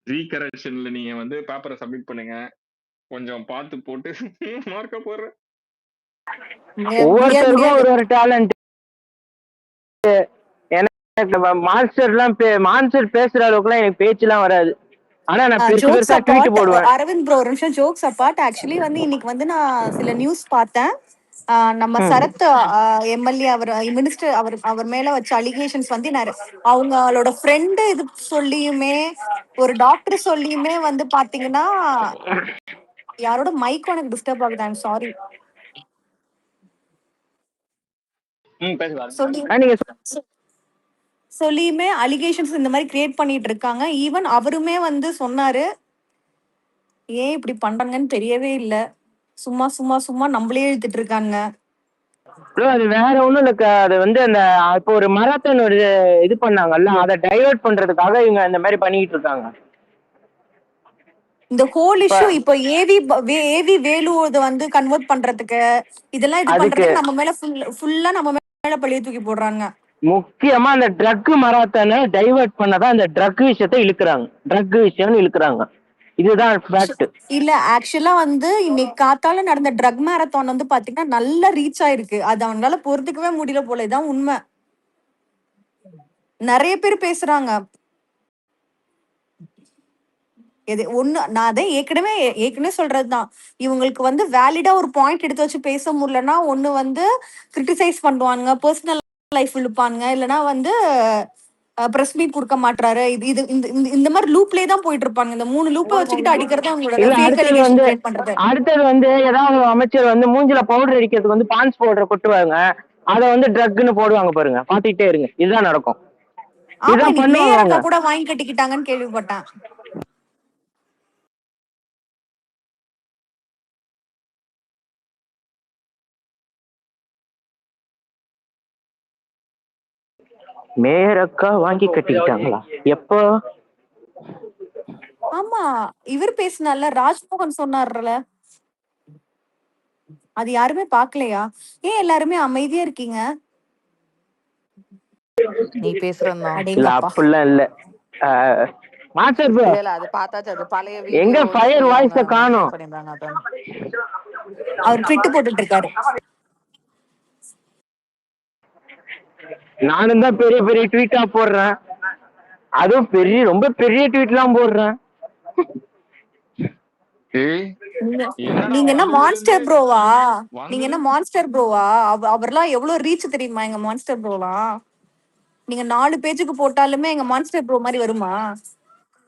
ரீகரெக்ஷன்ல நீங்க வந்து பேப்பரை சப்மிட் பண்ணுங்க. கொஞ்சம் பார்த்து போட்டு மார்க்க போடுறேன். ஒவ்வொருத்தருக்கும் ஒரு டேலண்ட். எனக்கு மான்ஸ்டர் பேசுற அளவுக்குலாம் எனக்கு பேச்சுலாம் வராது. ஆனா நான் பெருசா ட்வீட் போடுவேன். அரவிந்த் ப்ரோ ஒரு நிமிஷம் ஜோக்ஸ் அப்பார்ட். ஆக்சுவலி வந்து இன்னைக்கு வந்து நான் சில நியூஸ் பார்த்தேன். நம்ம சரத் எம்எல்ஏ அவர் மினிஸ்டர் அவர் மேல வச்ச அலிகேஷன்ஸ் வந்து அவங்களோட ஃப்ரெண்டு இது சொல்லியுமே ஒரு டாக்டர் சொல்லியுமே வந்து பாத்தீங்கன்னா யாரோட மைக் எனக்கு டிஸ்டர்ப் ஆகுது. I'm sorry. சொல்லியுமே அலிகேஷன்ஸ் இந்த மாதிரி கிரியேட் பண்ணிட்டு இருக்காங்க. ஈவன் அவருமே வந்து சொன்னாரு ஏன் இப்படி பண்றாங்கன்னு தெரியவே இல்ல, சும்மா சும்மா சும்மா நம்மளே எழுதிட்டு இருக்காங்க. அது வேற ஒண்ணும் இல்ல. அது வந்து அந்த இப்போ ஒரு மராத்தான் ஒரு இது பண்ணாங்கல்ல, அதை டைவர்ட் பண்றதுக்காக இவங்க இந்த மாதிரி பண்ணிட்டு இருக்காங்க. இந்த ஹோல் இஷ்யூ இப்போ ஏவி வேலு வந்து கன்வெர்ட் பண்றதுக்கு இதெல்லாம் இது பண்றதுக்கு நம்ம மேல ஃபுல்லா நம்ம மேல பழிய தூக்கி போடுறாங்க. முக்கியமா அந்த ட்ரக் மராத்தானை டைவர்ட் பண்ணதான் அந்த ட்ரக் விஷயத்தை இழுக்கிறாங்க. ட்ரக் விஷயம்னு இழுக்கிறாங்க. இதுதான் ஃபேக்ட். இல்ல ஆக்சுவலா வந்து இன்னைக்கு காத்தால நடந்த ட்ரக் மேரத்தான் வந்து பாத்தீங்கன்னா நல்லா ரீச் ஆயிருக்கு. அது அவங்களால பொறுத்துக்கவே முடியல போல. இதான் உண்மை. நிறைய பேர் பேசுறாங்க. நான் அதை ஏற்கனவே சொல்றதுதான். இவங்களுக்கு வந்து வேலிடா ஒரு பாயிண்ட் எடுத்து வச்சு பேச முடியலன்னா ஒண்ணு வந்து கிரிட்டிசைஸ் பண்ணுவாங்க, பர்சனல் லைஃப் இழுப்பாங்க, இல்லைன்னா வந்து பிரஸ் மீட் கொடுக்க மாட்டாரு. இது இந்த மாதிரி லூப்லயே தான் போயிட்டு இருப்பாங்க. இந்த 3 லூப்பை வச்சுக்கிட்டு அடிக்கிறது அவங்களோட. அடுத்தது வந்து ஏதாவது அமைச்சர் வந்து மூஞ்சில பவுடர் அடிக்கிறதுக்கு வந்து பான்ஸ் பவுடர் கொட்டுவாங்க, அதை வந்து ட்ரக்னு போடுவாங்க பாருங்க. பாத்துக்கிட்டே இருங்க, இதுதான் நடக்கும். கூட வாங்கி கட்டிக்கிட்டாங்கன்னு கேள்விப்பட்டேன். மேயரக்கா வாங்கி கட்டிக்கிட்டாங்களா? எப்போ? ஆமா, இவர் பேசினார்ல, ராஜ்மோகன் சொன்னார்ல. அது யாருமே பாக்கலையா? ஏன் எல்லாருமே அமைதியா இருக்கீங்க? நீ பேசுறதா அப்படிலாம் இல்ல. மாஸ்டர் ப்ரோ இல்ல அது பார்த்தாச்சு. அது பழைய வீடியோ. எங்க ஃபயர் வாய்ஸ் காணோம். அவர் ட்வீட் போட்டுட்டு இருக்காரு. நானும் தான் பெரிய பெரிய ட்வீட்டா போடுறேன். அதுவும் ரொம்ப பெரிய ட்வீட்லாம் போடுறேன். நீங்க என்ன மான்ஸ்டர் ப்ரோவா? நீங்க என்ன மான்ஸ்டர் ப்ரோவா? அவர்லாம் எவ்வளவு ரீச் தெரியுமா எங்க மான்ஸ்டர் ப்ரோலாம்? நீங்க 4 பேஜுக்கு போட்டாலுமே எங்க மான்ஸ்டர் ப்ரோ மாதிரி வருமா?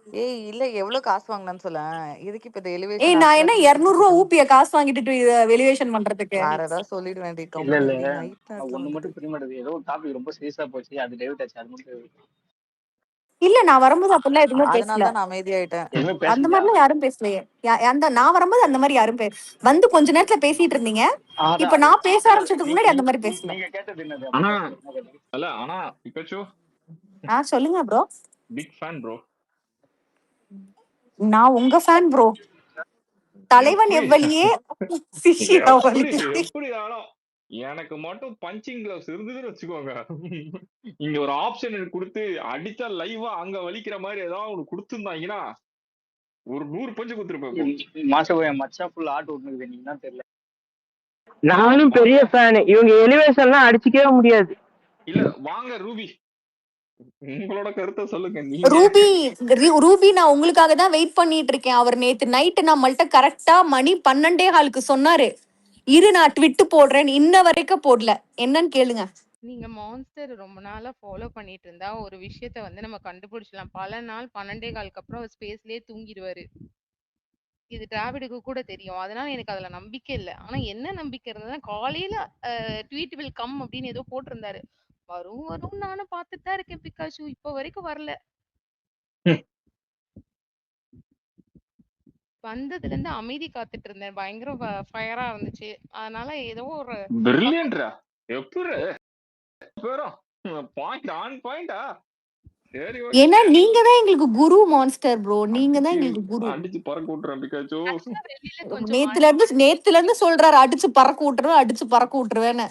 ஏய் இல்ல, எவ்வளவு காசு வாங்கினான்னு சொல்ல. இதுக்கு இப்ப எலிவேஷன் நான் என்ன 200 ரூபாய் ஊப்பிய காசு வாங்கிட்டு எலிவேஷன் பண்றதுக்கு வேற ஏதாவது சொல்லிட வேண்டிய. ஒண்ணு மட்டும் புரிய மாட்டேங்குது. ஏதோ டாபிக் ரொம்ப சீரியஸா போச்சு, அது டைவர்ட் ஆச்சு. அது மட்டும் இல்ல, நான் வரும்போது அப்பெல்லாம் எதுவுமே பேசல. நான் அமைதியாயிட்டேன். அந்த மாதிரிலாம் யாரும் பேசலையே. நான் வரும்போது அந்த மாதிரி யாரும் வந்து கொஞ்ச நேரத்துல பேசிட்டு இருந்தீங்க. இப்ப நான் பேச ஆரம்பிச்சதுக்கு முன்னாடி அந்த மாதிரி பேசல. சொல்லுங்க ப்ரோ. Big fan bro. நான் உங்க ஃபேன் ப்ரோ. தலைவன் எவ்வளியே எனக்கு மட்டும் பஞ்சிங் கிளவுஸ் இருந்ததுன்னு வச்சுக்கோங்க. இங்க ஒரு ஆப்ஷன் கொடுத்து அடிச்சா லைவா அங்க வலிக்கிற மாதிரி ஏதாவது ஒண்ணு கொடுத்துருந்தாங்கன்னா ஒரு 100 பஞ்சு கொடுத்துருப்பேன். மாசம் மச்சா ஃபுல் ஆட் விட்டுனுக்குது. நீங்க தான் தெரியல. நானும் பெரிய ஃபேன். இவங்க எலிவேஷன்லாம் அடிச்சுக்கவே முடியாது. இல்ல வாங்க ரூபி, உங்களோட கருத்தை சொல்லுங்க. ரூபி நான் உங்களுக்காக தான் வெயிட் பண்ணிட்டு இருக்கேன். அவர் நேத்து நைட்டு நம்மள்ட்ட கரெக்டா மணி 12:15 சொன்னாரு, இரு நான் ட்விட் போடுறேன். இன்ன வரைக்கும் போடல. என்னன்னு கேளுங்க. நீங்க மான்ஸ்டர் ரொம்ப நாளா ஃபாலோ பண்ணிட்டு இருந்தா ஒரு விஷயத்த வந்து நம்ம கண்டுபிடிச்சலாம். பல நாள் 12:15 அப்புறம் ஸ்பேஸ்லயே தூங்கிடுவாரு. இது டிராவிடுக்கு கூட தெரியும். அதனால எனக்கு அதுல நம்பிக்கை இல்ல. ஆனா என்ன நம்பிக்கை இருந்ததுன்னா, காலையில ட்வீட் வில் கம் அப்படின்னு ஏதோ போட்டிருந்தாரு. வரும் வரும் நானும் பார்த்துட்டு தான் இருக்கேன் பிகாஷு. இப்ப வரைக்கும் வரல. வந்ததுல இருந்து அமைதி காத்துட்டு இருந்தேன். பயங்கர ஃபயரா இருந்துச்சு. அதனால ஏதோ ஒரு பிரில்லியன்ட்ரா. எப்படி பாயிண்ட் ஆன் பாயிண்டா? ஏன்னா நீங்க தான் எங்களுக்கு குரு மான்ஸ்டர் ப்ரோ. நீங்க தான் எங்களுக்கு குரு. அடிச்சு பறக்க விட்டுறேன் பிகாச்சு. நேத்துல இருந்து சொல்றாரு அடிச்சு பறக்க விட்டுருவேன், அடிச்சு பறக்க விட்டுருவேன்னு.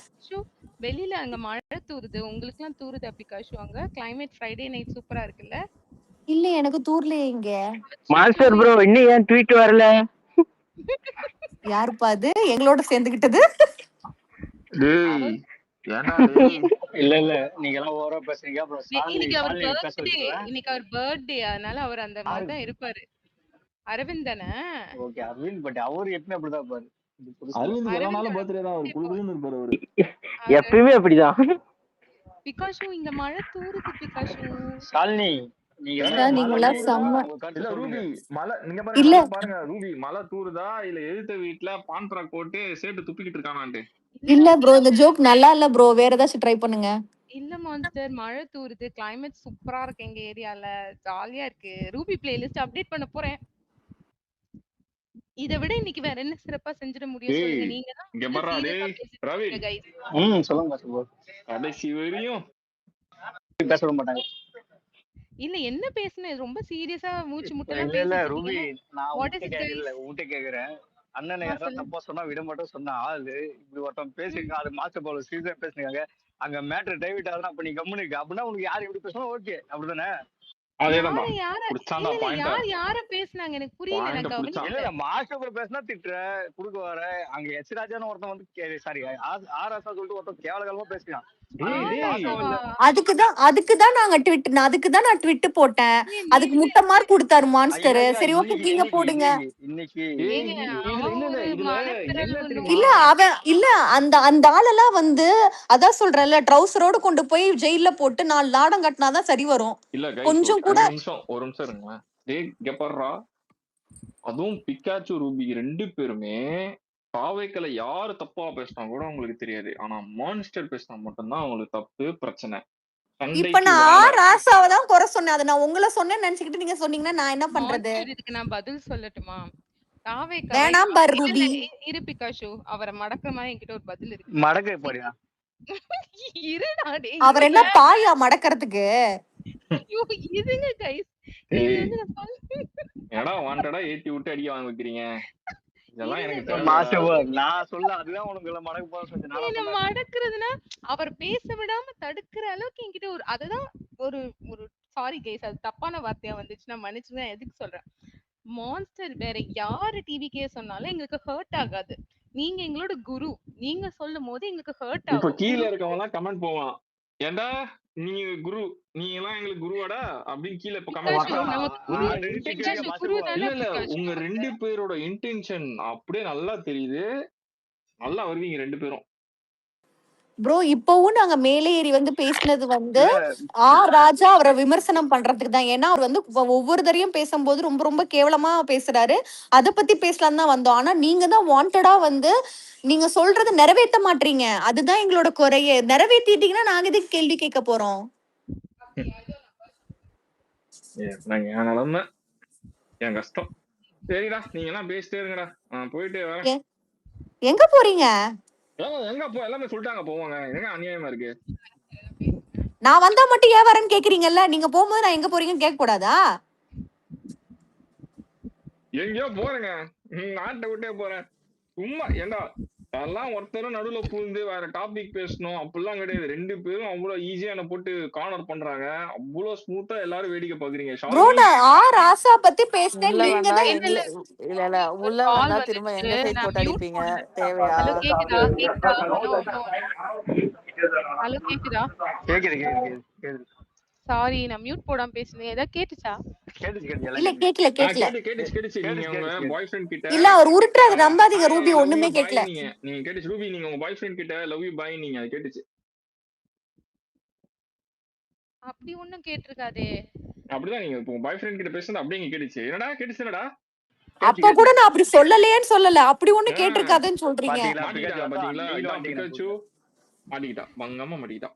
வெளியில அங்க மழை தூருது. உங்களுக்கு எல்லாம் தூருதா பிகாஷு? அங்க கிளைமேட் ஃப்ரைடே நைட் சூப்பரா இருக்குல்ல? இல்ல இல்ல எனக்கு தூர்லயே இங்க. மாஸ்டர் ப்ரோ இன்னும் ஏன் ட்வீட் வரல? யாருப்பா அது எங்களோட சேர்ந்துகிட்டது? டேய் ஏன்டா டேய் இல்ல இல்ல நீங்க எல்லாம் ஓவரா பேசுறீங்க. அப்புறம் இன்னைக்கு அவர் சாலினி பேச பர்த்டே, வச்சுருவேன். இன்னைக்கு அவர் பர்த்டே, அதனால அவர் அந்த மாதிரி தான் இருப்பாரு. அரவிந்த் தானே? ஓகே அரவிந்த், பட் அவரு எப்பவுமே அப்படிதான் இருப்பாரு. இது புதுசா அரவிந்த் எல்லா நாளும் அரவிந்தோட பர்த்டே தான், அவர் birthday குளுகுளுன்னு இருப்பாரு அவரு. அவரு எப்பயுமே அப்படிதான். பிகாஷு இங்க மழை தூருது பிகாஷு. சாலினி நீங்க ஏங்க சார் மழை நீங்களா மழை தூருதா செம்ம. உங்க கருத்து இல்ல சொல்லுங்க. ரூபி மழை நீங்க பாருங்க, இல்ல நல்லா பாருங்க ரூபி, மழை தூருதா இல்ல எதிர்த்த வீட்டுல பான் ஃப்ராக் போட்டு சேட்டு துப்பிக்கிட்டு இருக்கானான்ட்டு. இல்ல ப்ரோ இந்த ஜோக் நல்லா இல்ல ப்ரோ, வேற ஏதாச்சும் ட்ரை பண்ணுங்க. இல்ல மான்ஸ்டர், மழை தூருது, கிளைமேட் சூப்பரா இருக்கு எங்க ஏரியால, ஜாலியா இருக்கு. ரூபி பிளேலிஸ்ட் அப்டேட் பண்ண போறேன். இதை விட இன்னைக்கு வேற என்ன சிறப்பா செஞ்சிட முடியும் சொல்லுங்க. டேய் நீங்க தான் இங்க வந்து பாரா சீரியஸா டேய் பேசிட்டு ரவி, இருக்கீங்க கைஸ். சொல்லுங்க சொல்லுங்க. கடைசி வரையும் பேச விட மாட்டாங்க. இல்ல என்ன பேசுனேன், ரொம்ப சீரியஸா மூச்சு முட்டெல்லாம் இல்ல இல்ல பேசிட்டு ரூபி, இருக்கீங்க. நான் வாட் இஸ் இட் இல்ல கைஸ்? உன்கிட்ட கேக்குறேன். அண்ணனை யாராவது சொல்லுங்க. தப்பா சொன்னா விட மாட்டோம் சொன்ன ஆளு இப்படி ஒருத்தன் பேசிருக்கான். அது மாஸ்டர் பால் சீசன் பேசுனாங்க. அங்க மேட்டர் டைவர்ட் ஆகுதுன்னா அப்ப நீ கம்முனு இருக்க. அப்படின்னா உனக்கு யாரு எப்படி பேசணும் ஓகே அப்படிதானே? அதேதான்டா யார புடிச்சாண்டா இல்ல இல்ல பாயிண்ட யார பேசுனாங்க எனக்கு புரியல, பாயிண்ட நான் புடிச்சான். இல்ல கவனிக்கல. இல்ல மாஸ்டர் பால் பேசினா திட்டுற குடுக்க வர. அங்க எச் ராஜான்னு ஒருத்தன் வந்து சாரி ஆராசா சொல்லிட்டு ஒருத்தன் கேவலகாலமா பேசுறான். டேய் டேய் ஆராசாவா? அதுக்குதான் நான் ட்விட் போட்டேன். அதுக்கு நீங்க முட்டை மார்க் கொடுத்தாரு ஐயா மான்ஸ்டர். ஐயா சரி ஓகே இன்னைக்கு நீங்க இன்னைக்கு போடுங்க. இன்னைக்கு டேய் ஏங்க இதுல அவன் இல்ல இல்ல ஒரு இதுல என்ன மனப்பிறழ்வு தெரியுமா, இல்ல நோய். அவன் இல்ல அந்த அந்த ஆளெல்லாம் வந்து அதான் சொல்றேன்ல, ட்ரௌசரோட கொண்டு போய் ஜெயில போட்டு 4 லாடம் கட்டினாதான் சரி வரும். இல்ல கைஸ் கொஞ்சம் கூட ஒரு நிமிஷம் இருங்களேன். டேய் இங்க பாருடா, அதுவும் பிக்காச்சு ரூபி ரெண்டு பேருமே பாவைக்கல யாரு தப்பா பேசினா கூட உங்களுக்கு தெரியாது, ஆனா மான்ஸ்டர் பேசினா மட்டும்தான் அவங்களுக்கு தப்பு பிரச்சனை, இப்ப சண்டைக்கு நான் வேலை. ராசாவை தான் குறை சொன்னேன். அதை நான் உங்களை சொன்னேன்னு நினைச்சுக்கிட்டு நீங்க சொன்னீங்கன்னா நான் என்ன பண்றது? மான்ஸ்டர் இதுக்கு நான் பதில் சொல்லட்டுமா? தாவேக்காவ வேணாம் பார் இல்ல ரூபி. இரு பிகாஷு, அவரை மடக்கிற மாதிரி என்கிட்ட ஒரு பதில் இருக்கு. மடக்க போறியா? இருடா டேய், அவர் என்ன பாயா மடக்கிறதுக்கு? ஐயோ இதுங்க கைஸ், இது ஏய் வந்து நான் சொல்ல- ஏடா வாண்டடா ஏத்தி விட்டு அடிக்க வாங்க வைக்கிறீங்க, இதெல்லாம் இருங்க எனக்கு guys. தேவையாடா. மாஸ்டர் பால் நான் சொல்ல அதுதான் உனக்கு மடக்க போற சொல்லி நானா என்ன சொன்னேன். மடக்குறதுன்னா அவர் பேச விடாம தடுக்கிற அளவுக்கு என்கிட்ட ஒரு அதுதான் ஒரு ஒரு சாரி கைஸ், அது தப்பான வார்த்தையா வந்துச்சுன்னா மன்னிச்சுதான். எதுக்கு சொல்றேன், மான்ஸ்டர் வேற யாரு டிவிக்கே சொன்னாலும் எங்களுக்கு ஹர்ட் ஆகாது. நீங்க எங்களோட குரு, நீங்க சொல்லும் போது எங்களுக்கு ஹர்ட் இப்ப ஆகும். கீழ இருக்கவங்க எல்லாம் கமெண்ட் போவான், ஏண்டா நீ குரு, நீ எல்லாம் எங்களுக்கு குருவாடா அப்படின்னு கீழே இப்ப கமெண்ட் பிகாஷு போடுறான். நமக்கு உங்க குரு, இன்டென்ஷன் பிகாஷு குரு இல்ல தானே இல்ல பிகாஷு உங்க நமக்கு. ரெண்டு பேரோட இன்டென்ஷன் அப்படியே நல்லா தெரியுது, நல்லா வருவீங்க ரெண்டு பேரும். ப்ரோ இப்பவும் நாங்க மேலே ஏறி வந்து பேசினது வந்து இல்ல ராஜா அவரை விமர்சனம் பண்றதுக்கு தான். ஏன்னா அவர் வந்து ஒவ்வொரு தரையும் பேசும்போது ரொம்ப ரொம்ப கேவலமா பேசுறாரு. அதை பத்தி பேசலாம் தான் வந்தோம். ஆனா நீங்க தான் வாண்டடா வந்து நீங்க சொல்றதை நிறைவேற்ற மாட்டீங்க. அதுதான் எங்களோட குறையே. நிறைவேற்றிட்டீங்கன்னா நாங்க எதுக்கு கேள்வி கேட்க போறோம்? நாங்க என் நிலைமை என் கஷ்டம். சரிடா நீங்க எல்லாம் பேசிட்டே இருங்கடா, நான் போயிட்டு வரேன். எங்க போறீங்க? எங்க போ எல்லாமே சொல்லிட்டாங்க போவாங்க, எங்க அநியாயமா இருக்கு. நான் வந்தா மட்டும் ஏன் வரேன்னு கேக்குறீங்கல்ல, நீங்க போகும்போது நான் எங்க போறீங்கன்னு கேட்க கூடாதா? எங்கேயோ போறேங்க, நாட்டை விட்டே போறேன். சும்மா ஏண்டா எல்லாம் ஒருத்தரும் நடுவுல பூந்து வேற டாபிக் பேசணும் அப்படிலாம் கிடையாது. ரெண்டு பேரும் அவ்வளவு ஈஸியா என்ன போட்டு கார்னர் பண்றாங்க, அவ்வளவு ஸ்மூத்தா எல்லாரும் வேடிக்கை பாக்குறீங்க. ப்ரோ ஷாலினி நான் ராசா பத்தி பேசினேன், உள்ள நீங்க வந்தா தான் இல்ல எங்க இல்ல இல்ல உள்ள கால் வந்தா வந்துச்சு, திரும்ப எங்க சைட் நான் போட்டு மியூட் அடிப்பீங்க, போடுறேன். தேவையா? ஹலோ கேக்குதா கேக்குதா? ஹலோ கேக்குதா? கேக்குது கேக்குது கேக்குது சாரி நான் மியூட் போடாம பேசுனேன், ஏதாவது கேட்டுச்சா? கேட்டுச்சு கேட்டு எல்லாம் இல்ல கேட்டுச்சு. கேட்கல. கேட்டுச்சு. நீங்க உங்க பாய் ஃப்ரெண்ட் கிட்ட இல்ல அவர் உருட்டுறது நம்பாதீங்க I ரூபி, love ஒண்ணுமே you, கேட்கல. bye நீங்க கேட்டுச்சு ரூபி, நீங்க உங்க பாய் ஃப்ரெண்ட் கிட்ட லவ் யூ பாய் நீங்க அது கேட்டுச்சு. அப்படி ஒண்ணும் கேட்டிருக்காதே. அப்படிதான் நீங்க உங்க பாய் ஃப்ரெண்ட் கிட்ட பேசுறது அப்படியே இங்க கேட்டுச்சு. என்னடா கேட்டுச்சு என்னடா? அப்ப கூட நான் அப்படி சொல்லலையேன்னு சொல்லல, அப்படி ஒண்ணு கேட்டிருக்காதுன்னு சொல்றீங்க. பாத்தீங்களா மாட்டிக்கிட்டா பாத்தீங்களா, நீங்களும் இதான் வந்தீங்க பிகாச்சு மாட்டிக்கிட்டா, பங்கமா மாட்டிக்கிட்டா.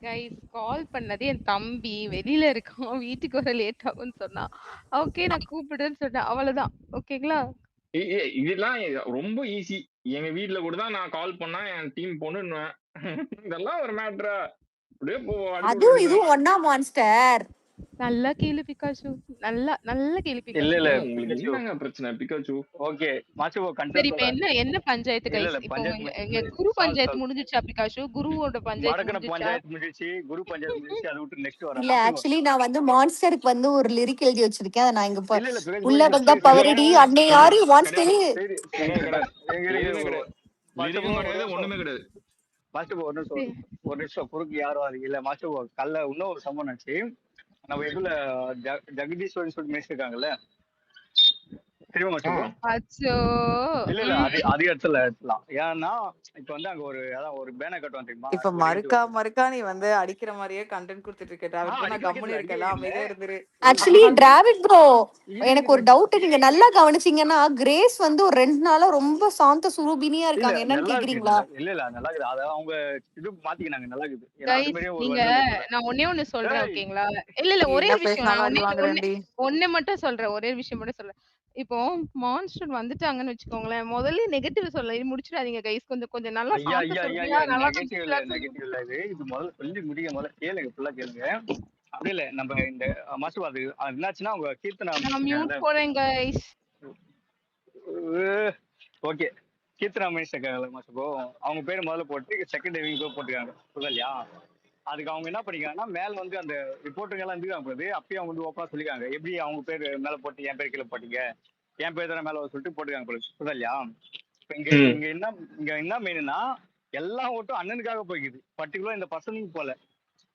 கைஸ் கால் பண்ணது என் தம்பி வெளியில இருக்கான், வீட்டுக்கு வர லேட் ஆகும்னு சொன்னான். ஓகே நான் கூப்பிடுறேன்னு சொன்னேன், அவ்வளவுதான். ஓகேங்களா? இதெல்லாம் ரொம்ப ஈஸி. எங்க வீட்டுல கூட தான் நான் கால் பண்ணா என் டீம் பொண்ணுன்னுவேன். இதெல்லாம் ஒரு மேட்டரா அப்படியே அதுவும் இதுவும் ஒன்னா மான்ஸ்டர். நல்லா கேளு பிகாஷு. நல்ல கேளு இல்ல பிகாஷு. இல்ல உங்களுக்கு பிகாச்சு. என்னங்க பிரச்சனை பிகாச்சு? ஓகே மாஸ்டர் சரி கண்டென்ட் இப்ப சொல்றேன். என்ன பஞ்சாயத்து இல்ல கைஸ்? இல்ல இப்போ பஞ்சாயத்து இங்க குரு சால்வ் பஞ்சாயத்து சால்வ். முடிஞ்சிருச்சா பிகாஷு? குருவோட பஞ்சாயத்து மடக்கன முடிஞ்சிருச்சா? பஞ்சாயத்து முடிஞ்சிச்சு, குரு பஞ்சாயத்து முடிஞ்சிச்சு. அதை விட்டு நெக்ஸ்ட் வரேன் இல்ல மாஸ்டர். ஆக்சுவலி நான் வந்து மான்ஸ்டருக்கு வந்து ஒரு லிரிக் எழுதி வச்சிருக்கேன். அதை நான் இங்க இல்ல இல்ல பிகாச்சு உள்ள போய் வந்தா சரி சரி பவரடி அன்னை கிடையாது யாரு வான்ஸ் கிடையாது சரி கிடையாது கிடையாது. எங்க எதுவுமே இருக்கு கிடையாது. மாஸ்டர் லிரிக்கும் ஒரு கிடையாது, நிமிஷம் ஒண்ணுமே கிடையாது. மாஸ்டர் ஒரு நிமிஷம் சரி. ஒரு நிமிஷம் குறுக்கு யாரும் அது இல்ல மாஸ்டர் கல்ல இன்னும் ஒரு சம்பவம் ஆச்சு. நம்ம இதுல ஜெகதீஸ்வரன் சொல்லிட்டு மேய்ச்சிருக்காங்கல்ல, தெரியுமா ஆ மாஸ்டர்? அச்சோ. இல்ல இல்ல அது அது எடுத்துலாம். ஏன்னா இப்ப வந்து அங்க ஒரு அதான் ஒரு பேனர் கட்டுவான் தெரியுமா, இப்ப ஒரு இது மறுக்கா நீ வந்து அடிக்கிற மாதிரியே கண்டென்ட் கொடுத்துட்டு இருக்க டிராவிட் bro. நான் அடிக்க கம்முனு வைக்கல இருக்கல, அமைதியா இருந்துரு. ஆக்சுவலி டிராவிட் ப்ரோ இரு எனக்கு ஒரு இரு. டவுட். நீங்க நல்லா கவனிச்சீங்கன்னா கிரேஸ் வந்து ஒரு 2 நாளா ரொம்ப சாந்த சுரூபினியா இல்ல இருக்காங்க. என்னன்னு நல்லா இருக்கு, கேக்குறீங்களா? நல்லா இல்ல இல்ல நல்லா இருக்குது. அத அவங்க இது மாத்திக்கினாங்க, நல்லா இருக்குது. ஏன்னா அது கைஸ் மாதிரியே ஒரு நீங்க வருஷம் போல. நான் ஒண்ணே ஒண்ணு சொல்றேன் ஏய் ஓகேங்களா? இல்ல நீ ஒரே என்ன ஒரு விஷயம். நான் பேசினாலும் அடி ஒண்ணே ஒண்ணு வாங்குறேன்டி. ஒண்ணு மட்டும் சொல்றேன். ஒரே ஒரு விஷயம் மட்டும் சொல்றேன். இப்போ மான்ஸ்டர் வந்துட்டாங்கன்னு வச்சுக்கோங்களேன். முதல்ல நெகட்டிவ் சொல்ல முடிச்சிடாதீங்க கைஸ். கொஞ்சம் கொஞ்சம் நல்லா ஐயா சாந்த ஐயா ஐயா சுரபியா ஐயா நல்லா நெகட்டிவ் இல்ல, கொஞ்சம் நெகட்டிவ் இல்ல. இது முதல்ல சொல்லி முடிக்க, முதல்ல கேளுங்க, ஃபுல்லா கேளுங்க. அப்படி இல்ல நம்ம இந்த மாஸ்டர் அது அது என்னாச்சுன்னா அவங்க கீர்த்தனா நான் மியூட் இருக்காங்கல்ல. போறேன் கைஸ். ஓகே கீர்த்தனா மினிஸ்டர் இருக்காங்கல்ல மாஸ்டர், அவங்க பேர் முதல்ல போட்டு செகண்ட் டிவிங் போட்டுருக்காங்க புரியலையா? அதுக்கு அவங்க என்ன பண்ணிருக்காங்கன்னா மேல வந்து அந்த ரிப்போர்ட்டுங்க எல்லாம் இருந்துக்காங்க, அப்பயும் அவங்க வந்து ஓப்பனா சொல்லிருக்காங்க எப்படி அவங்க பேர் மேல போட்டு என் பேர் கீழே போட்டீங்க, என் பேர் தானே மேல சொல்லிட்டு போட்டுருக்காங்க புரியலையா? இப்ப இங்க ம் இங்க என்ன மெயின்னா எல்லா ஓட்டும் அண்ணனுக்காக போய்க்குது, பர்டிகுலர் இந்த பர்சனுக்கு போல.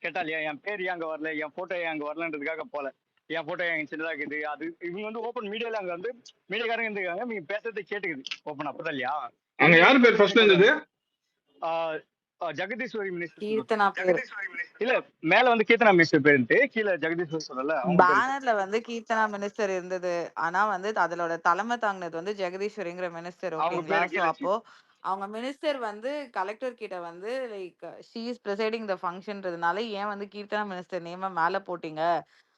கேட்டா இல்லையா என் பேர் ஏன் அங்க வரல, என் போட்டோ ஏன் அங்க வரலன்றதுக்காக போல. என் போட்டோ என் சின்னதா இருக்குது. அது இவங்க வந்து ஓப்பன் மீடியால அங்க வந்து மீடியாக்காரங்க இருந்திருக்காங்க, நீங்க பேசுறதை கேட்டுக்குது ஓப்பன், அப்பதான் இல்லையா? அங்க யாரு பேர் ஃபர்ஸ்ட்ல இருந்தது? ஜெகதீஸ்வரி மினிஸ்டர். கீர்த்தனா பேரு இல்ல மேல வந்து கீர்த்தனா மினிஸ்டர் பேருன்ட்டு, கீழே ஜெகதீஸ்வரி சொல்லல அவங்க பேரு. பேனர்ல வந்து கீர்த்தனா மினிஸ்டர் இருந்தது. ஆனா வந்து அதோட தலைமை தாங்கினது வந்து ஜெகதீஸ்வரிங்கிற மினிஸ்டர். அவங்க ஓகேங்களா? பேரு சோ கீழே அப்போ அவங்க மினிஸ்டர் வந்து கலெக்டர் கிட்ட வந்து லைக் ஷீ இஸ் ப்ரிசைடிங் த ஃபங்க்ஷன்றதுனால ஏன் வந்து கீர்த்தனா மினிஸ்டர் நேம மேல போட்டீங்க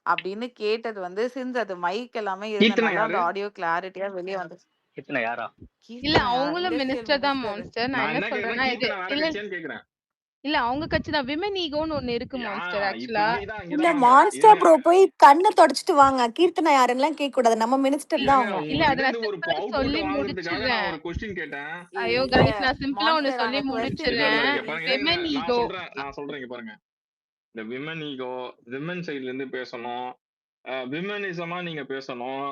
அப்படின்னு கேட்டது வந்து, சின்ஸ் அது மைக் எல்லாமே கீர்த்தனா இருந்தனால அந்த யாரு? ஆடியோ கிளாரிட்டியா வெளியே வந்து. கீர்த்தனா யாரா? இல்ல கீர்த்தனா அவங்களும் இண்டஸ்ட்ரியல் மினிஸ்டர் தான் மினிஸ்டர். மான்ஸ்டர். நான் நான் என்ன என்ன கேக்குறேன், சொல்றேன்னா இது கீர்த்தனா வேற இல்ல கட்சியான்னு கேக்குறேன். இல்ல அவங்க கட்சி தான். விமன் ஈகோன்னு ஒண்ணு இருக்கு மான்ஸ்டர் இப்ப ஆக்சுவலா. இங்கதான் இல்ல இங்கதான் வாங்க மான்ஸ்டர் இருங்க. ப்ரோ போய் கண்ணை தொடச்சிட்டு வாங்க. கீர்த்தனா யாருன்னெல்லாம் கேட்க கூடாது. நம்ம மினிஸ்டர் தான் இல்லங்க அவங்க. இல்ல உங்ககிட்ட அத நான் இருந்து ஒரு சிம்பிளா அவுட்புட் சொல்லி வாங்குறதுக்காக நான் முடிச்சிடுறேன். ஒரு கொஸ்டின் கேட்டேன். ஐயோ இல்ல கைஸ் நான் சிம்பிளா ஒண்ணு மான்ஸ்டர் சொல்லி அங்க கொஸ்டின் இல்ல இல்ல முடிச்சிடுறேன். இங்க கேளு. பாருங்க இருங்க, விமன் ஈகோ. நான் சொல்றேன் இங்க பாருங்க. இந்த விமன் ஈகோ, விமன் சைடுல இருந்து பேசணும், விமனிசமா நீங்க பேசணும்.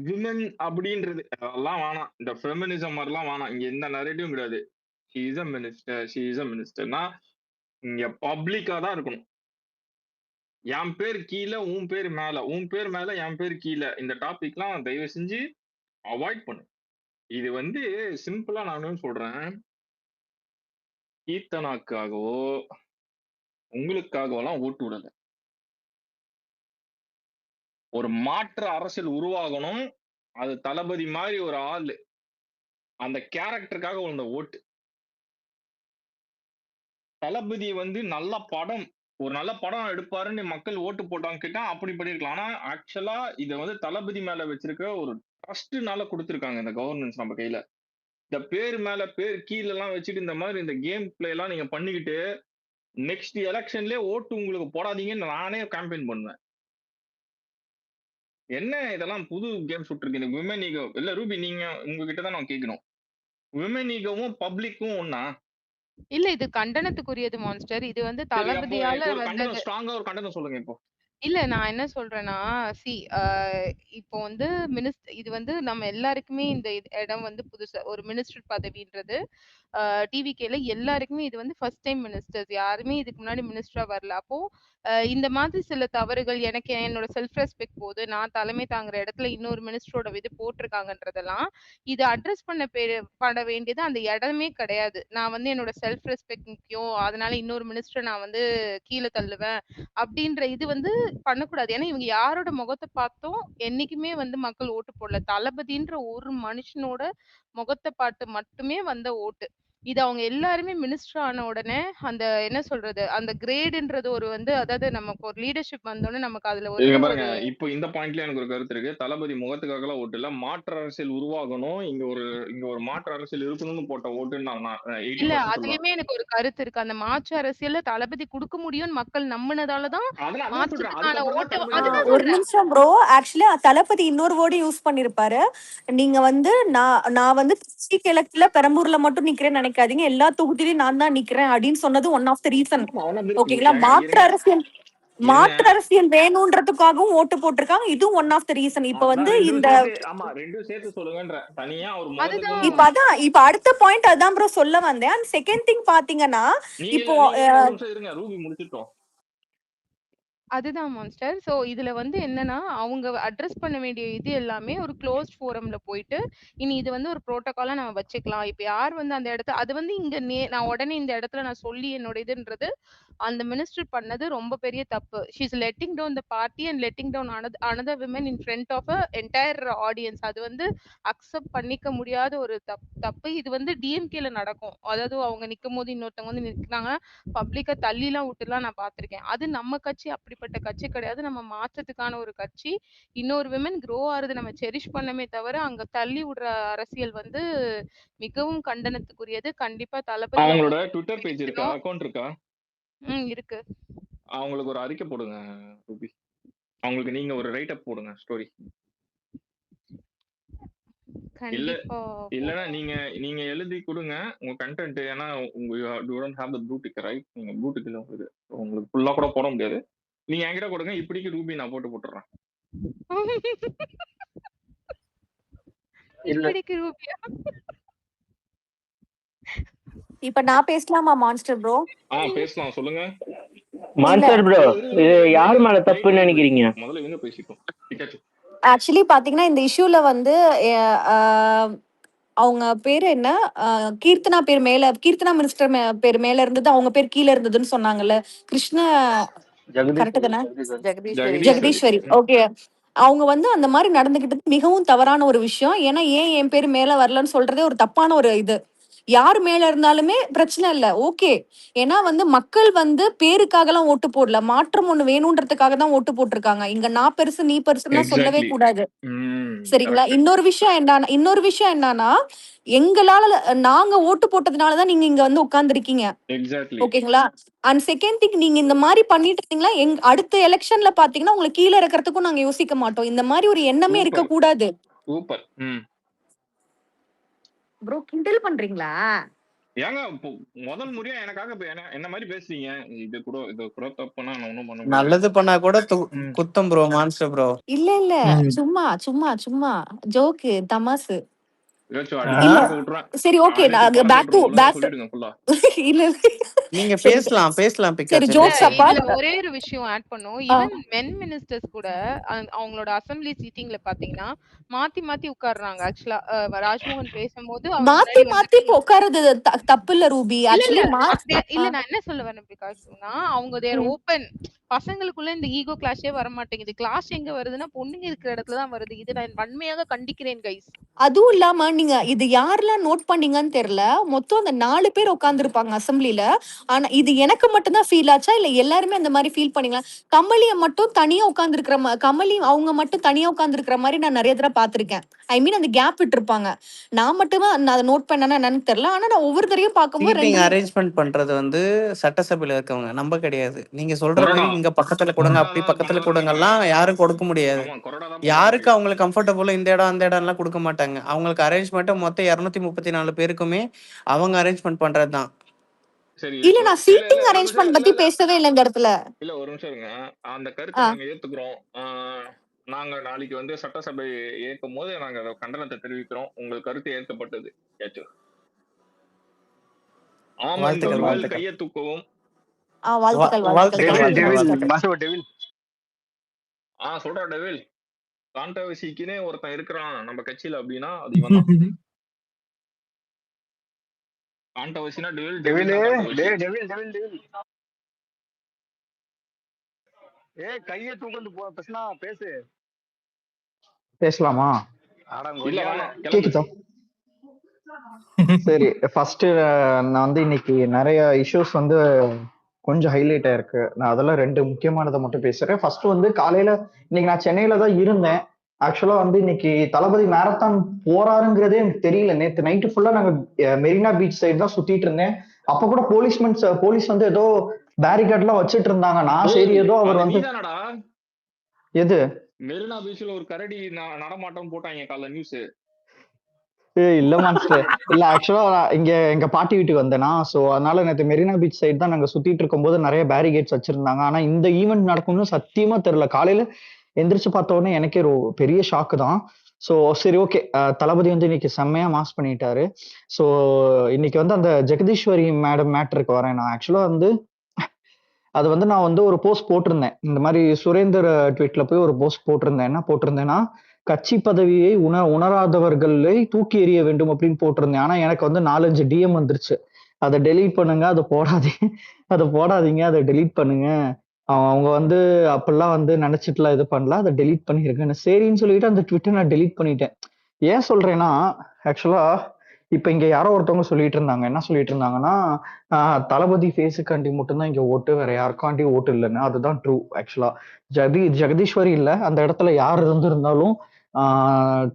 விமன் அப்படின்றது அதெல்லாம் வேணாம். இந்த ஃபெமினிசம் மாதிரிலாம் வேணாம். இங்க எந்த நரேட்டிவும் கிடையாது. She is a minister, she is a மினிஸ்டர்னா இங்க பப்ளிக்கா தான் இருக்கணும். என் பேர் கீழே உன் பேர் மேல, உன் பேர் மேல என் பேர் கீழே, இந்த டாபிக்லாம் தயவு செஞ்சு அவாய்ட் பண்ணு. இது வந்து சிம்பிளா நானும் சொல்றேன், கீர்த்தனாக்காகவோ உங்களுக்காகவெல்லாம் ஓட்டு விடல. ஒரு மாற்று அரசியல் உருவாகணும், அது தளபதி மாதிரி ஒரு ஆளு, அந்த கேரக்டருக்காக வந்த ஓட்டு. தளபதி வந்து நல்ல படம், ஒரு நல்ல படம் எடுப்பாருன்னு மக்கள் ஓட்டு போட்டாங்க கேட்டா அப்படி பண்ணிருக்கலாம். ஆனா ஆக்சுவலா இத வந்து தளபதி மேல வச்சிருக்க ஒரு ட்ரஸ்ட்னால கொடுத்திருக்காங்க இந்த கவர்னன்ஸ் நம்ம கையில. இந்த பேர் மேல பேர் கீழ எல்லாம் வச்சுட்டு இந்த மாதிரி இந்த கேம் பிளே எல்லாம் நீங்க பண்ணிக்கிட்டு நெக்ஸ்ட் எலெக்ஷன்லயே ஓட்டு உங்களுக்கு போடாதீங்கன்னு நானே கேம்பெயின் பண்ணுவேன். என்ன இதெல்லாம் புது கேம் சுட்டுருக்கு இந்த விமன் ஈகோ. இல்ல ரூபி, நீங்க உங்ககிட்ட தான் நான் கேட்கணும். விமன் ஈகோவும் பப்ளிக்கும் ஒண்ணா? இல்ல இது கண்டனத்துக்குரியது மான்ஸ்டர். இது வந்து சரி அப்போ தளபதியால எனக்கு ஒரு கண்டனம், வந்தது. ஸ்ட்ராங்கா ஒரு கண்டனம் சொல்லுங்க இப்போ. இல்ல நான் என்ன சொல்றேன்னா, சி இப்போ வந்து இது வந்து நம்ம எல்லாருக்குமே இந்த இடம் வந்து புதுசு. ஒரு மினிஸ்டர் பதவின்றது டிவிகேல எல்லாருக்குமே இது வந்து ஃபர்ஸ்ட் டைம் மினிஸ்டர்ஸ். யாருமே இதுக்கு முன்னாடி மினிஸ்டரா வரல. அப்போ இந்த மாதிரி சில தவறுகள் எனக்கு என்னோட செல்ஃப் ரெஸ்பெக்ட் போது நான் தலைமை தாங்குற இடத்துல இன்னொரு மினிஸ்டரோட இது போட்டிருக்காங்கன்றதெல்லாம் இது அட்ரஸ் பட வேண்டியது அந்த இடமே கிடையாது. நான் வந்து என்னோட செல்ஃப் ரெஸ்பெக்ட் முக்கியம். அதனால இன்னொரு மினிஸ்டர் நான் வந்து கீழ தள்ளுவேன். அப்படின்ற இது வந்து பண்ணக்கூடாது. ஏன்னா இவங்க யாரோட முகத்த பார்த்தும் என்னைக்குமே வந்து மக்கள் ஓட்டு போடல. தளபதின்ற ஒரு மனுஷனோட முகத்த பார்த்து மட்டுமே வந்த ஓட்டு. இது அவங்க எல்லாருமே மினிஸ்டர் ஆன உடனே அந்த என்ன சொல்றது அந்த கிரேடுன்றது ஒரு வந்து அதாவது நமக்கு ஒரு லீடர்ஷிப் வந்தோடனே நமக்கு அதுல இங்க வந்து பாருங்க, ஒரு இப்போ இந்த பாயிண்ட்ல எனக்கு ஒரு கருத்து இருக்கு. தளபதி முகத்துக்காகலாம் ஓட்டு இல்ல, மாற்று அரசியல் உருவாகணும், இங்க ஒரு மாற்று அரசியல் இருக்கணும்னு போட்ட ஓட்டுன்னு நான் இல்ல 80% சொல்லுவேன். அதுலயுமே எனக்கு ஒரு கருத்து இருக்கு. அந்த மாற்று அரசியல்ல தளபதி குடுக்க முடியும்னு மக்கள் நம்பினதாலதான் அதெல்லாம் அதான் சொல்றேன். மாற்றத்துக்கான அதுக்கப்புறம் தான் ஓட்டு தளபதி அதுதான் வந்தாரு. ஒரு சொல்றேன். நிமிஷம் ப்ரோ. ஆக்சுவலி தளபதி இன்னொரு வேர்டு யூஸ் பண்ணிருப்பாரு. நீங்க வந்து நான் வந்து திருச்சி கிழக்குல பெரம்பூர்ல மட்டும் நிக்கிறேன்னு நினைக்காதீங்க, எல்லா தொகுதியிலயும் நான் தான் நிக்கிறேன் அப்படின்னு சொன்னது ஒன் ஆஃப் த ரீசன். ஆமா, அவனா ஓகேங்களா? ஏங்க மாற்று இருங்க அரசியல் இருங்க. மாற்று அரசியல் வேணும்ன்றதுக்காகவும் ஓட்டு போட்டிருக்காங்க. இதுவும் ஒன் ஆஃப் த ரீசன். இப்ப அதான் வந்து ரெண்டும் இந்த சேர்த்து, ஆமா ரெண்டும் சேர்த்து சொல்லுங்கன்ற. தனியா ஒரு முகத்துக்குன்னு இப்ப அதான் இப்ப அடுத்த பாயிண்ட் அதான் ப்ரோ சொல்ல வந்தேன். அண்ட் செகண்ட் திங் பாத்தீங்கன்னா இப்போ நீங்க இருங்க, ஒரு நிமிஷம் இருங்க, ரூபி முடிச்சிட்டோம். அதுதான் மான்ஸ்டர். சோ இதுல வந்து என்னன்னா அவங்க அட்ரஸ் பண்ண வேண்டிய இது எல்லாமே ஒரு க்ளோஸ்ட் ஃபோரம்ல போயிட்டு இனி இது வந்து ஒரு புரோட்டோகாலா நம்ம வச்சுக்கலாம். இப்ப யார் வந்து அந்த இடத்த அது வந்து இங்க நான் உடனே இந்த இடத்துல நான் சொல்லி என்னோட இதுன்றது அந்த மினிஸ்டர் பண்ணது ரொம்ப பெரிய தப்பு. She is letting down the party and letting down another women in front of a entire audience. அது வந்து அக்செப்ட் பண்ணிக்க முடியாத ஒரு தப்பு. இது வந்து டிஎம்கேல நடக்கும். அதாவது அவங்க நிக்கும் போது இன்னொருத்தவங்க வந்து நிக்கிறாங்க, பப்ளிக்கா தள்ளிலாம் விட்டுலாம் நான் பார்த்திருக்கேன். அது நம்ம கட்சி அப்படிப்பட்ட கட்சி கிடையாது. நம்ம மாற்றத்துக்கான ஒரு கட்சி. இன்னொரு விமன் க்ரோ ஆறது நம்ம செரிஷ் பண்ணமே தவிர அங்க தள்ளி விடுற அரசியல் வந்து மிகவும் கண்டனத்துக்குரியது. கண்டிப்பா தளபதி அவங்களோட அவர்கள் ட்விட்டர் பேஜ் இருக்கா, இருக்கணும். அக்கௌண்ட் இருக்கா? இருக்கு. அவங்களுக்கு ஒரு அறிக்கை போடுங்க ரூபி. அவங்களுக்கு நீங்க ஒரு ரைட் அப் போடுங்க ஸ்டோரி. இல்ல கண்டிப்பா இல்லனா நீங்க எழுதி கொடுங்க உங்க கண்டென்ட். ஏன்னா உங்க you don't have the blue tick right. நீங்க ப்ளூ டிக் இல்ல உங்களுக்கு ஃபுல்லா கூட போட முடியாது. நீங்க என்கிட்ட கொடுங்க, இப்படிக்கு ரூபி நான் போட்டுறேன். இல்ல இப்படிக்கு ரூபியா? இப்ப நான் பேசலாமா மான்ஸ்டர் ப்ரோ? பேசலாம், சொல்லுங்க. இல்ல மான்ஸ்டர் ப்ரோ, இது யார் மேல டைம் தப்புன்னு ஆகி போச்சு, நினைக்கிறீங்க? முதல்ல இவங்க பேசிட்டோம். பிகாச்சு ஆக்சுவலி பாத்தீங்கன்னா இந்த இஷ்யூல வந்து அவங்க பேரு என்ன, கீர்த்தனா மினிஸ்டர் பேர் மேல இருந்தது, அவங்க பேர் கீழ இருந்ததுன்னு சொன்னாங்கல்ல. கிருஷ்ண கரெக்ட் தானே? ஜெகதீஸ்வரி ஜெகதீஸ்வரி. ஜெகதீஸ்வரி. ஓகே. அவங்க வந்து அந்த மாதிரி நடந்துகிட்டது மிகவும் தவறான ஒரு விஷயம். ஏன்னா ஏன் என் பேர் மேல வரலன்னு சொல்றதே ஒரு தப்பான ஒரு இது. யார் மேல இருந்தாலுமே பிரச்சனை இல்ல, ஓகே. ஏன்னா வந்து மக்கள் வந்து பேருக்காக எல்லாம் ஓட்டு போடல, மாற்றம் ஒண்ணு வேணும்ன்றதுக்காக தான் ஓட்டு போட்டிருக்காங்க. இங்க நான் பெருசு நீ பெருசுன்னா சொல்லவே எக்ஸாக்ட்லி. கூடாது. சரிங்களா? கரெக்ட். இன்னொரு விஷயம் என்னன்னா எங்களால நாங்க ஓட்டு போட்டதுனாலதான் நீங்க இங்க வந்து உட்கார்ந்துருக்கீங்க. எக்ஸாக்ட்லி. ஓகேங்களா? அண்ட் செகண்ட் திங், நீங்க இந்த மாதிரி பண்ணிட்டு இருந்தீங்களா அடுத்த எலெக்ஷன்ல பாத்தீங்கன்னா உங்களை கீழே இருக்கிறதுக்கும் நாங்க யோசிக்க மாட்டோம். இந்த மாதிரி ஒரு எண்ணமே இருக்க சூப்பர் கூடாது. சூப்பர். ப்ரோ கிண்டல் பண்றீங்களா? ஏங்க முதல் முறையா எனக்காக என்ன மாதிரி பேசுறீங்க? இது கூட தப்புனா நான் ஒண்ணும் பண்ண முடியாது. நல்லது பண்ணா கூட குத்தம் ப்ரோ, மான்ஸ்டர் ப்ரோ. இல்ல சும்மா சும்மா சும்மா ஜோக்கு, தமாசு. சரி ஓகே, பேக் டு இல்ல நீங்க சரி பேசலாம் சரி, பிகாஸ் ஜோக்ஸ் அப்பார்ட். இதுல ஒரே ஒரு விஷயம் ஆட் பண்ணும். ஈவன் மென் மினிஸ்டர்ஸ் கூட அவங்களோட அசெம்பிளி சீட்டிங்ல பாத்தீங்கன்னா மாத்தி மாத்தி உட்கார்றாங்க. ஆக்சுவலா ராஜ்மோகன் பேசும்போது அவங்க மாத்தி முன்னாடி மாத்தி வந்துட்டு உட்காருது தப்பு இல்ல ரூபி. இல்ல இல்ல ஆக்சுவலி இல்ல நான் என்ன சொல்ல வரேன் பிகாஸ்னா அவங்க தேர் ஓபன். பசங்களுக்குள்ள இந்த ஈகோ கிளாஷே வர மாட்டேங்குது. கிளாஷ் எங்க வருதுன்னா பொண்ணுங்க இருக்கிற இடத்துல தான் வருது. இது நான் வன்மையாக கண்டிக்கிறேன் கைஸ். அதுவும் இல்லாம நீங்க இது யாரெல்லாம் நோட் பண்ணீங்கன்னு தெரியல, மொத்தம் அந்த 4 பேர் உட்கார்ந்துருப்பாங்க அசெம்பிளில. ஆனா இது எனக்கு மட்டும்தான் ஃபீல் ஆச்சா இல்ல எல்லாருமே அந்த மாதிரி ஃபீல் பண்ணீங்களா? கமலிய மட்டும் தனியா உட்கார்ந்துருக்கிற கமலி அவங்க மட்டும் தனியா உட்கார்ந்துருக்கிற மாதிரி நான் நிறைய தடவை பார்த்திருக்கேன். ஐ மீன் அந்த கேப் விட்டுருப்பாங்க. நான் மட்டுமே அதை நோட் பண்ணேன்னா என்னன்னு தெரியல. ஆனா நான் ஒவ்வொரு தடவையும் பார்க்கும்போது சீட்டிங் அரேஞ்ச்மெண்ட் பண்றது வந்து சட்டசபையில இருக்கவங்க நம்ம கிடையாது. நீங்க சொல்ற மாதிரி இங்க பக்கத்துல கொடுங்க, அப்படி பக்கத்துல கொடுங்கலாம் யாரும் கொடுக்க முடியாது. யாருக்கு அவங்களுக்கு கம்ஃபர்டபுளோ இந்த இடம் அந்த இடம் எல்லாம் கொடுக்க மாட்டாங்க. அவங்களுக்கு அரேஞ்ச்மெண்ட் மொத்தம் 234 பேருக்குமே அவங்க அரேஞ்ச்மெண்ட் பண்றதுதான். இல்ல நான் சீட்டிங் அரேஞ்ச்மெண்ட் பத்தி பேசவே இல்லை இந்த இடத்துல. இல்ல ஒரு நிமிஷம் இருங்க. அந்த கருத்தை நாங்க ஏத்துக்கிறோம். நாங்க நாளைக்கு வந்து சட்டசபை ஏற்கும் போது நாங்க அதை கண்டனத்தை தெரிவிக்கிறோம். உங்கள் கருத்து ஏற்கப்பட்டது. ஆமாம், கையை தூக்கவும். சொல்றா டெவில். கான்ட்ரோவர்சிக்குனே ஒருத்தன் இருக்கிறான் நம்ம கட்சியில அப்படின்னா அது இவன் தான். கான்ட்ரோவர்சினா கையை தூக்கந்து பேசினா பேசு. பேசலாமா? இல்ல கேக்குதா? சரி, ஃபர்ஸ்ட் நான் வந்து இன்னைக்கு நிறைய இஷ்யூஸ் வந்து கொஞ்சம் ஹைலைட் ஆயிருக்கு. நான் அதெல்லாம் 2 முக்கியமானதை மட்டும் பேசுறேன். ஃபர்ஸ்ட் வந்து காலையில இன்னைக்கு நான் சென்னையில தான் இருந்தேன். ஆக்சுவலா வந்து இன்னைக்கு தளபதி மேரத்தான் போறாருங்கிறதே எனக்கு தெரியல. நேத்து நைட்டு ஃபுல்லா நாங்க மெரினா பீச் சைடு தான் சுத்திட்டு இருந்தேன். அப்ப கூட போலீஸ் வந்து ஏதோ பேரிகார்ட் எல்லாம் வச்சிட்டு இருந்தாங்க. நான் சரி ஏதோ அவர் வந்து நீதானடா எது மெரினா பீச்ல ஒரு கரடி நடமாட்டம் போட்டாங்க காலைல நியூஸ். இல்ல மாஸ்டர், இல்ல ஆக்சுவலா இங்க எங்க பாட்டி வீட்டுக்கு வந்தேனா, சோ அதனால நேத்து மெரினா பீச் சைடு தான் நாங்க சுத்திட்டு இருக்கும்போது நிறைய பேரிகேட்ஸ் வச்சிருந்தாங்க. ஆனா இந்த ஈவெண்ட் நடக்கும்னு சத்தியமா தெரியல. காலையில எந்திரிச்சு பார்த்த உடனே எனக்கே பெரிய ஷாக்கு தான். சோ சரி, ஓகே. தளபதி வந்து இன்னைக்கு செம்மையா மாஸ் பண்ணிட்டாரு. சோ இன்னைக்கு வந்து அந்த ஜெகதீஸ்வரி மேடம் மேட்டருக்கு வரேன். நான் ஆக்சுவலா வந்து அது வந்து நான் வந்து ஒரு போஸ்ட் போட்டிருந்தேன். இந்த மாதிரி சுரேந்தர் ட்வீட்ல போய் ஒரு போஸ்ட் போட்டிருந்தேன். என்ன போட்டிருந்தேன்னா, கட்சி பதவியை உணராதவர்களை தூக்கி எறிய வேண்டும் அப்படின்னு போட்டிருந்தேன். ஆனா எனக்கு வந்து 4-5 டிஎம் வந்துருச்சு. அதை டெலீட் பண்ணுங்க, அதை போடாதீங்க, அதை டெலீட் பண்ணுங்க. அவங்க வந்து அப்பெல்லாம் வந்து நினைச்சிட்டுலாம் இது பண்ணல, அதை டெலீட் பண்ணிருக்கேன்னு. சரின்னு சொல்லிட்டு அந்த ட்விட்டர் நான் டெலீட் பண்ணிட்டேன். ஏன் சொல்றேன்னா, ஆக்சுவலா இப்ப இங்க யாரோ ஒருத்தவங்க சொல்லிட்டு இருந்தாங்க. என்ன சொல்லிட்டு இருந்தாங்கன்னா, தளபதி ஃபேஸுக்காண்டி மட்டும்தான் இங்க ஓட்டு, வேற யாருக்காண்டியும் ஓட்டு இல்லைன்னு. அதுதான் ட்ரூ. ஆக்சுவலா ஜெகதீஸ்வரி இல்ல, அந்த இடத்துல யார் இருந்திருந்தாலும்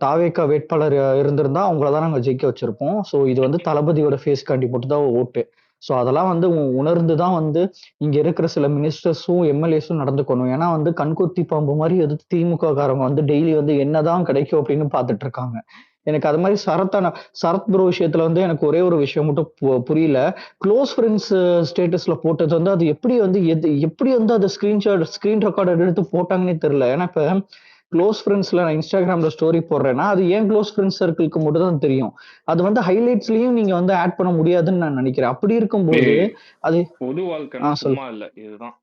தாவேக்கா வேட்பாளர் இருந்திருந்தா அவங்களதான் நாங்க ஜெயிக்க வச்சிருப்போம். ஸோ இது வந்து தளபதியோட ஃபேஸ்காண்டி மட்டும்தான் ஓட்டு. ஸோ அதெல்லாம் வந்து உணர்ந்துதான் வந்து இங்க இருக்கிற சில மினிஸ்டர்ஸும் எம்எல்ஏஸும் நடந்துக்கணும். ஏன்னா வந்து கண்கொத்தி பாம்பு மாதிரி எதிர்த்து திமுக காரங்க வந்து டெய்லி வந்து என்னதான் கிடைக்கும் அப்படின்னு பார்த்துட்டு இருக்காங்க. எனக்கு அது மாதிரி சரத் ப்ரோ விஷயத்துல வந்து எனக்கு ஒரே ஒரு விஷயம் மட்டும் புரியல. க்ளோஸ் ஃப்ரெண்ட்ஸ் ஸ்டேட்டஸ்ல போட்டது வந்து அது எப்படி வந்து அது ஸ்கிரீன் ரெக்கார்டர் எடுத்து போட்டாங்கன்னே தெரியல. ஏன்னா இப்ப க்ளோஸ் ஃப்ரெண்ட்ஸ்ல நான் இன்ஸ்டாகிராம்ல ஸ்டோரி போடுறேன்னா அது ஏன் க்ளோஸ் ஃப்ரெண்ட்ஸ் சர்க்கிளுக்கு மட்டும் தான் தெரியும். அது வந்து ஹைலைட்ஸ்லயும் நீங்க வந்து ஆட் பண்ண முடியாதுன்னு நான் நினைக்கிறேன். அப்படி இருக்கும்போது அது பொது வாழ்க்கை சும்மா இல்ல, இதுதான்.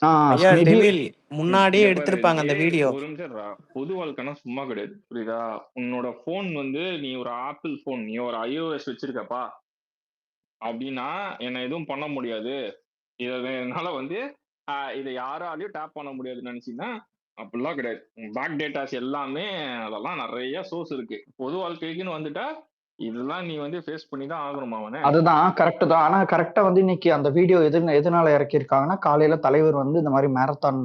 ஐயா மேபி டெவில் முன்னாடியே இங்க பாரு, எடுத்திருப்பாங்க அந்த வீடியோ. ஒரு நிமிஷம்டா. பொது வாழ்க்கைனா சும்மா கிடையாது, புரியுதா? உன்னோட போன் வந்து நீ ஒரு ஆப்பிள் போன், நீ ஒரு iOS வச்சிருக்கப்பா அப்படின்னா என்ன எதுவும் பண்ண முடியாது, இதனால வந்து இதை யாராலையும் டேப் பண்ண முடியாதுன்னு நினைச்சீங்கன்னா அப்படிலாம் கிடையாது. பேக் டேட்டாஸ் எல்லாமே அதெல்லாம் நிறைய சோர்ஸ் இருக்கு. பொது வாழ்க்கைக்குன்னு வந்துட்டா இதெல்லாம் நீ வந்து ஃபேஸ் பண்ணி தான் ஆகணுமா அவனே. அதுதான் கரெக்ட் தான். ஆனா கரெக்டா வந்து இன்னைக்கு அந்த வீடியோ எதனால இறக்கியிருக்காங்கன்னா, காலையில தலைவர் வந்து இந்த மாதிரி மேரத்தான்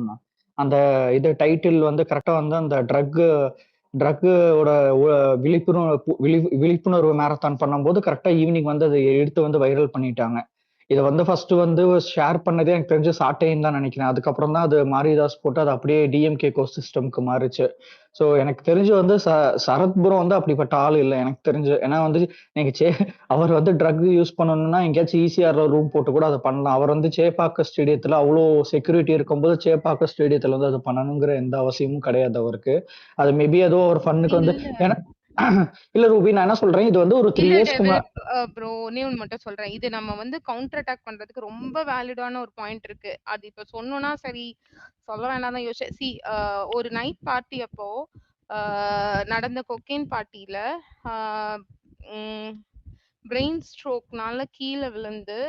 அந்த இது டைட்டில் வந்து கரெக்டா வந்து அந்த ட்ரக்கோட விழிப்புணர்வு மேரத்தான் பண்ணும்போது கரெக்டா ஈவினிங் வந்து அதை எடுத்து வந்து வைரல் பண்ணிட்டாங்க. இதை வந்து ஃபர்ஸ்ட் வந்து ஷேர் பண்ணதே எனக்கு தெரிஞ்சு சாட்டைன்னு தான் நினைக்கிறேன். அதுக்கப்புறம் தான் அது மாரிதாஸ் போட்டு அது அப்படியே டிஎம்கே கோ சிஸ்டம்க்கு மாறுச்சு. ஸோ எனக்கு தெரிஞ்சு வந்து சரத் ப்ரோ வந்து அப்படிப்பட்ட ஆள் இல்லை எனக்கு தெரிஞ்சு. ஏன்னா வந்து நீங்க அவர் வந்து ட்ரக் யூஸ் பண்ணணும்னா எங்கேயாச்சும் ஈஸியாக ரூம் போட்டு கூட அதை பண்ணலாம். அவர் வந்து சேப்பாக்க ஸ்டேடியத்தில் அவ்வளோ செக்யூரிட்டி இருக்கும்போது சேப்பாக்க ஸ்டேடியத்தில் வந்து அது பண்ணணுங்கிற எந்த அவசியமும் கிடையாது அவருக்கு. அது மேபி ஏதோ ஒரு ஃபன்னுக்கு வந்து இல்ல ஏன்னா இல்ல ரூபி, நான் என்ன சொல்றேன், இது வந்து ஒரு 3 இல்ல இயர்ஸ்க்கு டெவலப் ப்ரோ, ஒண்ணே ஒண்ணு மட்டும் சொல்றேன். இது நம்ம வந்து கவுண்டர் அட்டாக் பண்றதுக்கு ரொம்ப வேலிடான ஒரு பாயிண்ட் இருக்கு. அது இப்ப சொன்னோம்னா சரி, சொல்ல வேண்டாம் தான் யோசிச்சேன். ஒரு நைட் பார்ட்டி அப்போ நடந்த கொக்கைன் பார்ட்டியில பிரெயின் ஸ்ட்ரோக்னால கீழே விழுந்து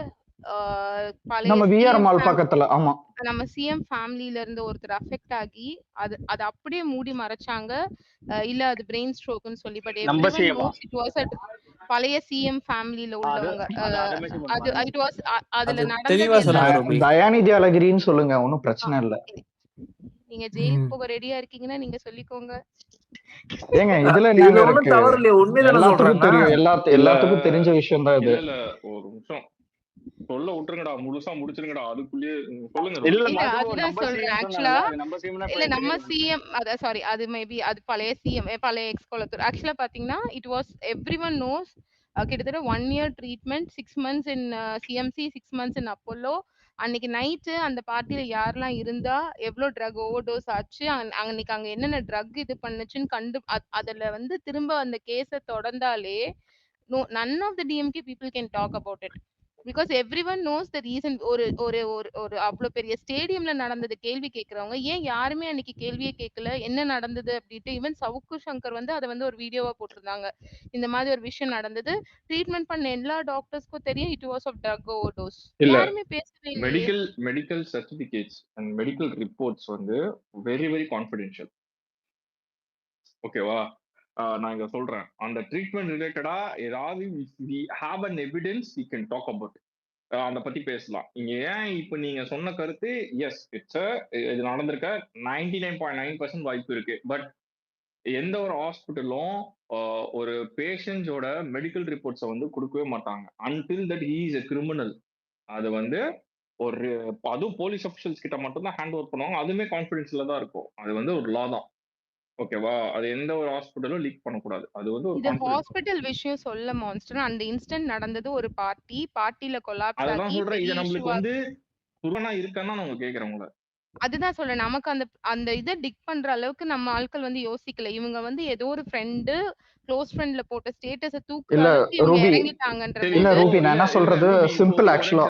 பழைய நம்ம விஆர் சிஎம் மால் பக்கத்துல. ஆமா, நம்ம சிஎம் ஃபேமிலில இருந்து ஒருத்தர் அஃபெக்ட் ஆகி அது அப்படியே மூடி மறைச்சாங்க. இல்ல அது பிரெயின் ஸ்ட்ரோக்னு சொல்லி. பட் நம்ம எவ்ரிவன் சிஎம்மா நோஸ் இட் வாஸ் பழைய சிஎம் ஃபேமிலில அது உள்ளவங்க. அது அதை மென்ஷன் பண்ண அது பாருங்க. இட் வாஸ் அதுல அது நடந்தது தெளிவா சொல்லுங்க எல்லாரும். ரூபி. தயாநிதி அழகிரின்னு சொல்லுங்க, ஒன்னும் ஆ, பிரச்சனை இல்ல. நீங்க ஜெயிலுக்கு போக ரெடியா இருக்கீங்கன்னா நீங்க சொல்லிக்கோங்க. ஏங்க இதுல இதுல என்னங்க ஒண்ணும் இருக்கு? தவறு இல்லையே, உண்மைதானே எல்லாத்துக்கும் சொல்றேன்னா. தெரியும், இல்ல எல்லாத்துக்கும் தெரிஞ்ச விஷயம் தான் இது. இல்ல ஒரு நிமிஷம் சொல்ல விட்டுருங்கடா, முழுசா முடிச்சிருங்கடா, அதுக்குள்ளேயே சொல்லுங்க ரூபி. இல்ல இல்ல மது அதுதான் நம்ம சொல்றேன் சிஎம் ஆக்சுவலா. சொன்னாங்கல்ல, அது நம்ம சிஎம் இல்ல நம்ம தெரியாது. சிஎம் சாரி, அது மேபி அது பழைய சிஎம் பழைய எக்ஸ் கொளத்தூர். ஆக்சுவலா பாத்தீங்கன்னா இட் வாஸ் எவ்ரிவன் நோஸ். கிட்டத்தட்ட 1 year ட்ரீட்மெண்ட், 6 months இன் சிஎம்சி, 6 months இன் அப்போலோ. அன்னைக்கு நைட்டு அந்த பார்ட்டியில யாரெல்லாம் இருந்தா, எவ்வளவு ட்ரக் ஓவர்டோஸ் ஆச்சு, அன்னைக்கு அங்க என்னென்ன ட்ரக் இது பண்ணுச்சுன்னு அதுல வந்து திரும்ப அந்த கேஸ தொடர்ந்தாலே none of the DMK people can talk about it. Because everyone knows the reason. ஒரு அவ்வளவு பெரிய ஸ்டேடியம்ல நடந்தது கேள்வி கேட்கறவங்க ஏன் யாருமே அன்னைக்கு கேள்வியே கேட்கல, என்ன நடந்தது அப்படின்ட்டு. ஈவன் சவுக்கு சங்கர் வந்து அதை வந்து ஒரு வீடியோவா போட்டிருந்தாங்க. இந்த மாதிரி ஒரு விஷயம் நடந்தது, ட்ரீட்மெண்ட் பண்ண எல்லா டாக்டர்ஸ்க்கும் தெரியும் it was of drug overdose. இல்ல, யாருமே பேசவே இல்லையே. Medical certificates and medical reports வந்து வெரி வெரி கான்ஃபிடென்ஷியல், ஓகேவா? நான் இங்க சொல்றேன், அந்த ட்ரீட்மெண்ட் ரிலேட்டடா ஏதாவது we have an evidence we can talk about. அதை பத்தி பேசலாம். இங்க ஏன் இப்ப நீங்க சொன்ன கருத்து, எஸ் இட்ஸ் இது நடந்திருக்க 99.9% வாய்ப்பு இருக்கு. பட் எந்த ஒரு ஹாஸ்பிட்டலும் ஒரு பேஷண்ட்ஸோட மெடிக்கல் ரிப்போர்ட்ஸை வந்து கொடுக்கவே மாட்டாங்க until that he is a criminal. அது வந்து ஒரு அதுவும் போலீஸ் அஃபிஷியல்ஸ் கிட்ட மட்டும் தான் ஹேண்ட் ஓவர் பண்ணுவாங்க. அதுவுமே கான்ஃபிடென்ஷியலா தான் இருக்கும். அது வந்து ஒரு லா தான். ஓகேவா? அது எந்த ஒரு ஹாஸ்பிட்டலும் லீக் பண்ணக்கூடாது. அது வந்து ஒரு இது கான்ஃபிடென்ஸ். ஹாஸ்பிட்டல் விஷயம் சொல்ல மான்ஸ்டர். அந்த இன்சிடென்ட் நடந்தது ஒரு பார்ட்டில கொலாப்ஸ் அதெல்லாம் ஆகி சொல்றேன். இது பெரிய நம்மளுக்கு இஷ்யூவா. வந்து துருவனா இருக்கான்னு நான் உங்க கேக்குறேன் உங்களை. அதுதான் சொல்றேன். நமக்கு அந்த அந்த இத டிக் பண்ற அளவுக்கு நம்ம ஆட்கள் வந்து யோசிக்கல. இவங்க வந்து ஏதோ ஒரு ஃப்ரெண்டு க்ளோஸ் ஃப்ரெண்ட்ல போட்ட ஸ்டேட்டஸ தூக்குற இல்ல அளவுக்கு இவங்க ரூபி, இறங்கிட்டாங்கன்ற சரி இல்ல போது இப்போ ரூபி, நான் இல்ல என்ன இல்ல சொல்றது ரூபி இப்போ சிம்பிள் ஒரு ஆக்சுவலா.